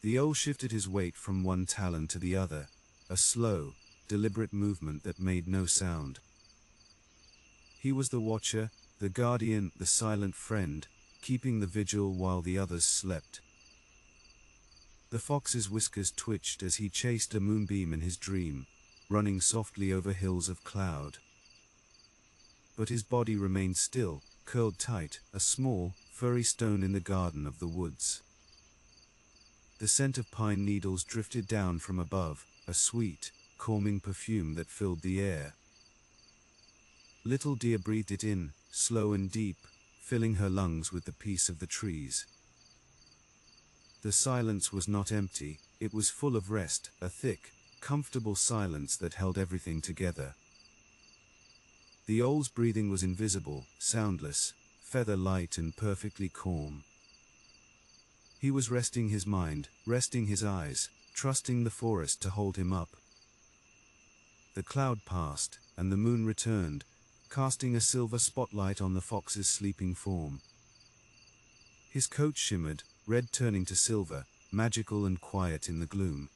The owl shifted his weight from one talon to the other, a slow, deliberate movement that made no sound. He was the watcher, the guardian, the silent friend, keeping the vigil while the others slept. The fox's whiskers twitched as he chased a moonbeam in his dream, running softly over hills of cloud. But his body remained still, curled tight, a small, furry stone in the garden of the woods. The scent of pine needles drifted down from above, a sweet, calming perfume that filled the air. Little deer breathed it in, slow and deep, filling her lungs with the peace of the trees. The silence was not empty, it was full of rest, a thick, comfortable silence that held everything together. The owl's breathing was invisible, soundless, feather light and perfectly calm. He was resting his mind, resting his eyes, trusting the forest to hold him up. The cloud passed, and the moon returned, casting a silver spotlight on the fox's sleeping form. His coat shimmered, red turning to silver, magical and quiet in the gloom.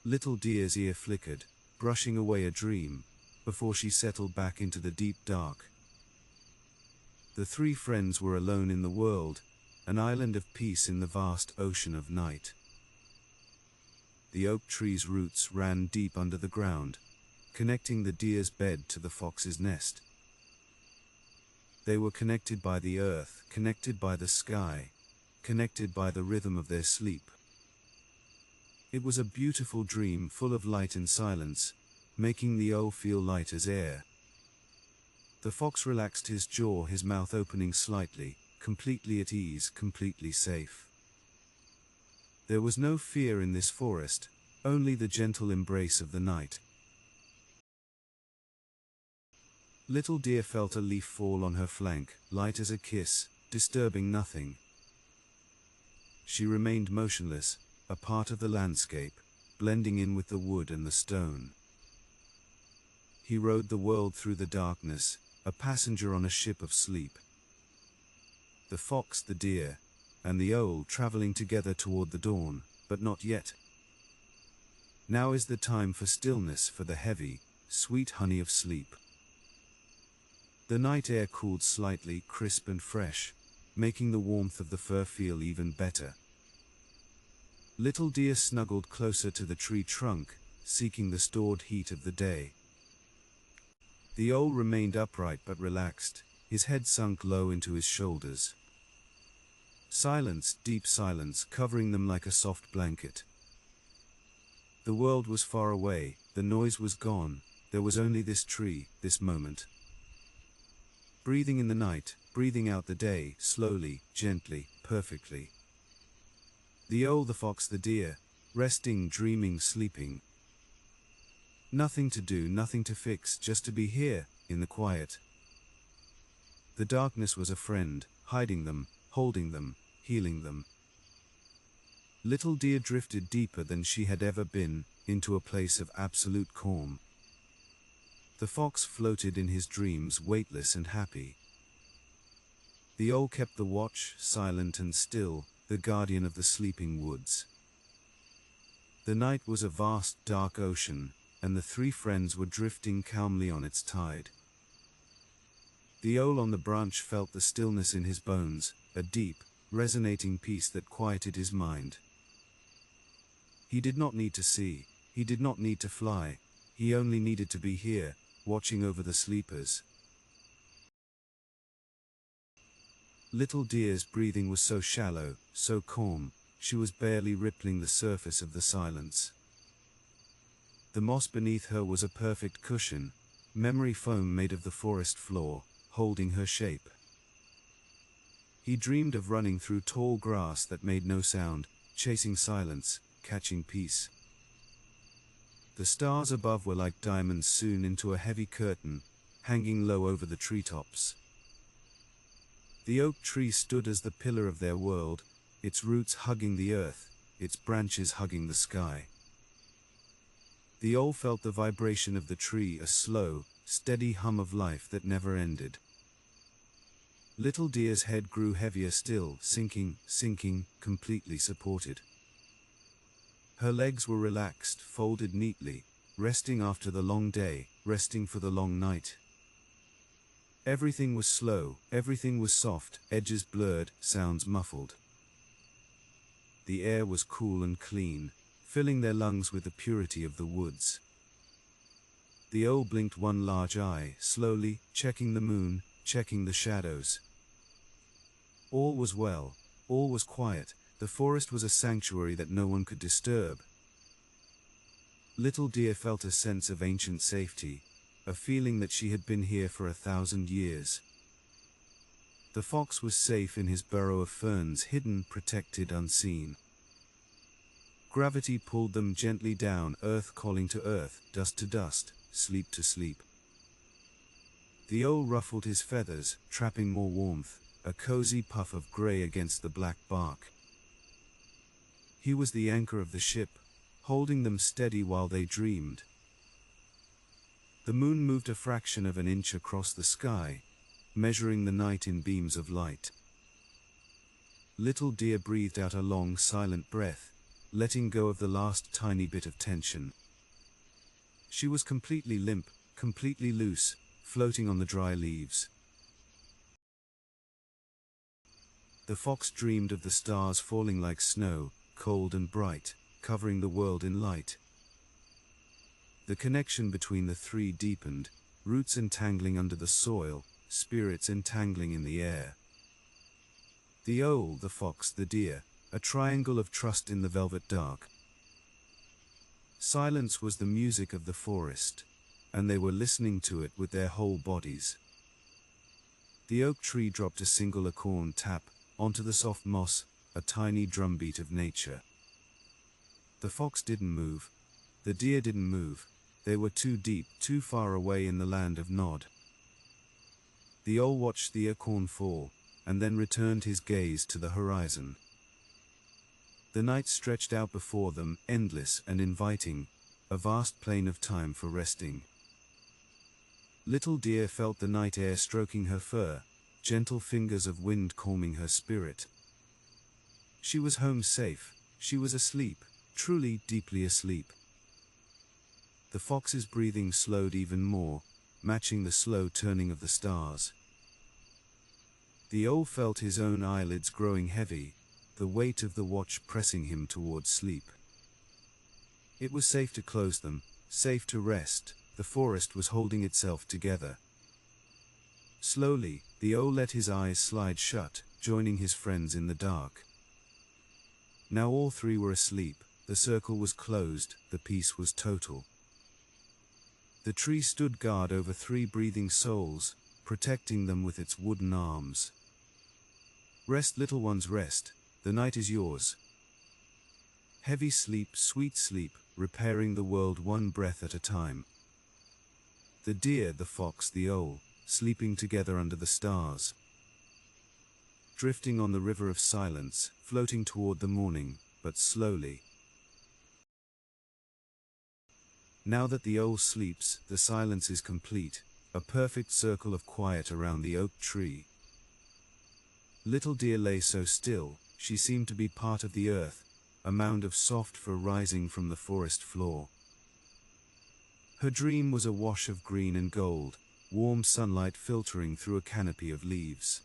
Little deer's ear flickered, brushing away a dream, before she settled back into the deep dark. The three friends were alone in the world, an island of peace in the vast ocean of night. The oak tree's roots ran deep under the ground, connecting the deer's bed to the fox's nest. They were connected by the earth, connected by the sky, connected by the rhythm of their sleep. It was a beautiful dream full of light and silence, making the owl feel light as air. The fox relaxed his jaw, his mouth opening slightly, completely at ease, completely safe. There was no fear in this forest, only the gentle embrace of the night. Little deer felt a leaf fall on her flank, light as a kiss, disturbing nothing. She remained motionless, a part of the landscape, blending in with the wood and the stone. He rode the world through the darkness, a passenger on a ship of sleep. The fox, the deer, and the owl traveling together toward the dawn, but not yet. Now is the time for stillness, for the heavy, sweet honey of sleep. The night air cooled slightly, crisp and fresh, making the warmth of the fur feel even better. Little deer snuggled closer to the tree trunk, seeking the stored heat of the day. The owl remained upright but relaxed, his head sunk low into his shoulders. Silence, deep silence, covering them like a soft blanket. The world was far away, the noise was gone, there was only this tree, this moment. Breathing in the night, breathing out the day, slowly, gently, perfectly. The owl, the fox, the deer, resting, dreaming, sleeping. Nothing to do, nothing to fix, just to be here, in the quiet. The darkness was a friend, hiding them, holding them, healing them. Little deer drifted deeper than she had ever been, into a place of absolute calm. The fox floated in his dreams, weightless and happy. The owl kept the watch, silent and still, the guardian of the sleeping woods. The night was a vast, dark ocean, and the three friends were drifting calmly on its tide. The owl on the branch felt the stillness in his bones, a deep, resonating peace that quieted his mind. He did not need to see, he did not need to fly, he only needed to be here, watching over the sleepers. Little Deer's breathing was so shallow, so calm, she was barely rippling the surface of the silence. The moss beneath her was a perfect cushion, memory foam made of the forest floor, holding her shape. He dreamed of running through tall grass that made no sound, chasing silence, catching peace. The stars above were like diamonds sewn into a heavy curtain, hanging low over the treetops. The oak tree stood as the pillar of their world, its roots hugging the earth, its branches hugging the sky. The owl felt the vibration of the tree, a slow, steady hum of life that never ended. Little Deer's head grew heavier still, sinking, completely supported. Her legs were relaxed, folded neatly, resting after the long day, resting for the long night. Everything was slow, everything was soft, edges blurred, sounds muffled. The air was cool and clean, filling their lungs with the purity of the woods. The owl blinked one large eye, slowly, checking the moon, checking the shadows. All was well, all was quiet, the forest was a sanctuary that no one could disturb. Little Deer felt a sense of ancient safety, a feeling that she had been here for 1,000 years. The fox was safe in his burrow of ferns, hidden, protected, unseen. Gravity pulled them gently down, earth calling to earth, dust to dust, sleep to sleep. The owl ruffled his feathers, trapping more warmth, a cozy puff of gray against the black bark. He was the anchor of the ship, holding them steady while they dreamed. The moon moved a fraction of an inch across the sky, measuring the night in beams of light. Little Deer breathed out a long, silent breath, letting go of the last tiny bit of tension. She was completely limp, completely loose, floating on the dry leaves. The fox dreamed of the stars falling like snow, cold and bright, covering the world in light. The connection between the three deepened, roots entangling under the soil, spirits entangling in the air. The owl, the fox, the deer, a triangle of trust in the velvet dark. Silence was the music of the forest, and they were listening to it with their whole bodies. The oak tree dropped a single acorn tap onto the soft moss, a tiny drumbeat of nature. The fox didn't move. The deer didn't move. They were too deep, too far away in the land of Nod. The owl watched the acorn fall, and then returned his gaze to the horizon. The night stretched out before them, endless and inviting, a vast plain of time for resting. Little Deer felt the night air stroking her fur, gentle fingers of wind calming her spirit. She was home safe, she was asleep, truly, deeply asleep. The fox's breathing slowed even more, matching the slow turning of the stars. The owl felt his own eyelids growing heavy, the weight of the watch pressing him towards sleep. It was safe to close them, safe to rest, the forest was holding itself together. Slowly, the owl let his eyes slide shut, joining his friends in the dark. Now all three were asleep, the circle was closed, the peace was total. The tree stood guard over three breathing souls, protecting them with its wooden arms. Rest, little ones, rest, the night is yours. Heavy sleep, sweet sleep, repairing the world one breath at a time. The deer, the fox, the owl, sleeping together under the stars. Drifting on the river of silence, floating toward the morning, but slowly. Now that the owl sleeps, the silence is complete, a perfect circle of quiet around the oak tree. Little Deer lay so still, she seemed to be part of the earth, a mound of soft fur rising from the forest floor. Her dream was a wash of green and gold, warm sunlight filtering through a canopy of leaves.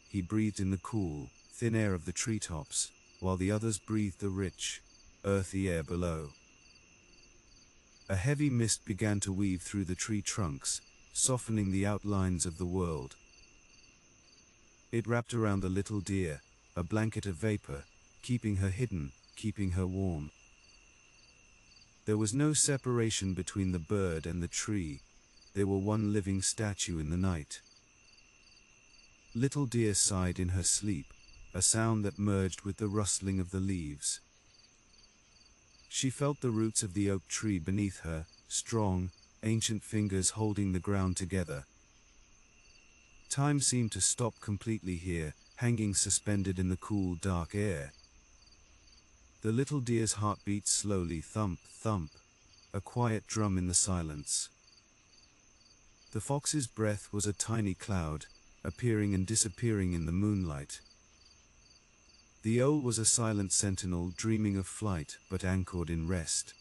He breathed in the cool, thin air of the treetops, while the others breathed the rich, earthy air below. A heavy mist began to weave through the tree trunks, softening the outlines of the world. It wrapped around the little deer, a blanket of vapor, keeping her hidden, keeping her warm. There was no separation between the bird and the tree. They were one living statue in the night. Little deer sighed in her sleep, a sound that merged with the rustling of the leaves. She felt the roots of the oak tree beneath her, strong, ancient fingers holding the ground together. Time seemed to stop completely here, hanging suspended in the cool, dark air. The little deer's heart beat slowly, thump, thump, a quiet drum in the silence. The fox's breath was a tiny cloud, appearing and disappearing in the moonlight. The owl was a silent sentinel, dreaming of flight, but anchored in rest.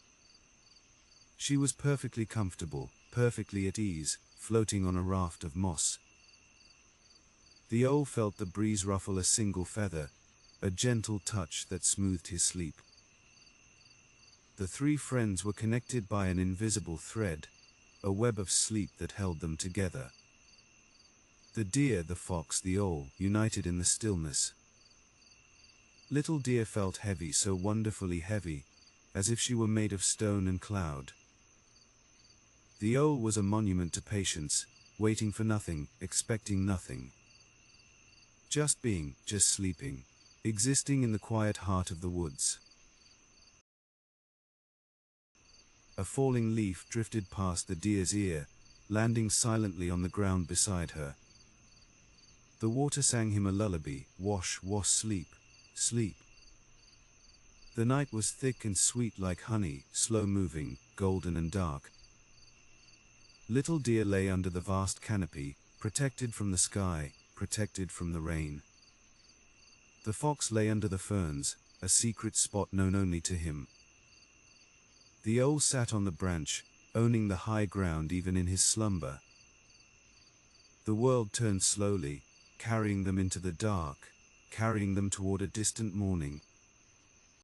She was perfectly comfortable, perfectly at ease, floating on a raft of moss. The owl felt the breeze ruffle a single feather, a gentle touch that smoothed his sleep. The three friends were connected by an invisible thread, a web of sleep that held them together. The deer, the fox, the owl, united in the stillness. Little deer felt heavy, so wonderfully heavy, as if she were made of stone and cloud. The owl was a monument to patience, waiting for nothing, expecting nothing. Just being, just sleeping, existing in the quiet heart of the woods. A falling leaf drifted past the deer's ear, landing silently on the ground beside her. The water sang him a lullaby, wash, wash, sleep, sleep. The night was thick and sweet like honey, slow-moving, golden and dark. Little deer lay under the vast canopy, protected from the sky, protected from the rain. The fox lay under the ferns, a secret spot known only to him. The owl sat on the branch, owning the high ground even in his slumber. The world turned slowly, carrying them into the dark, carrying them toward a distant morning,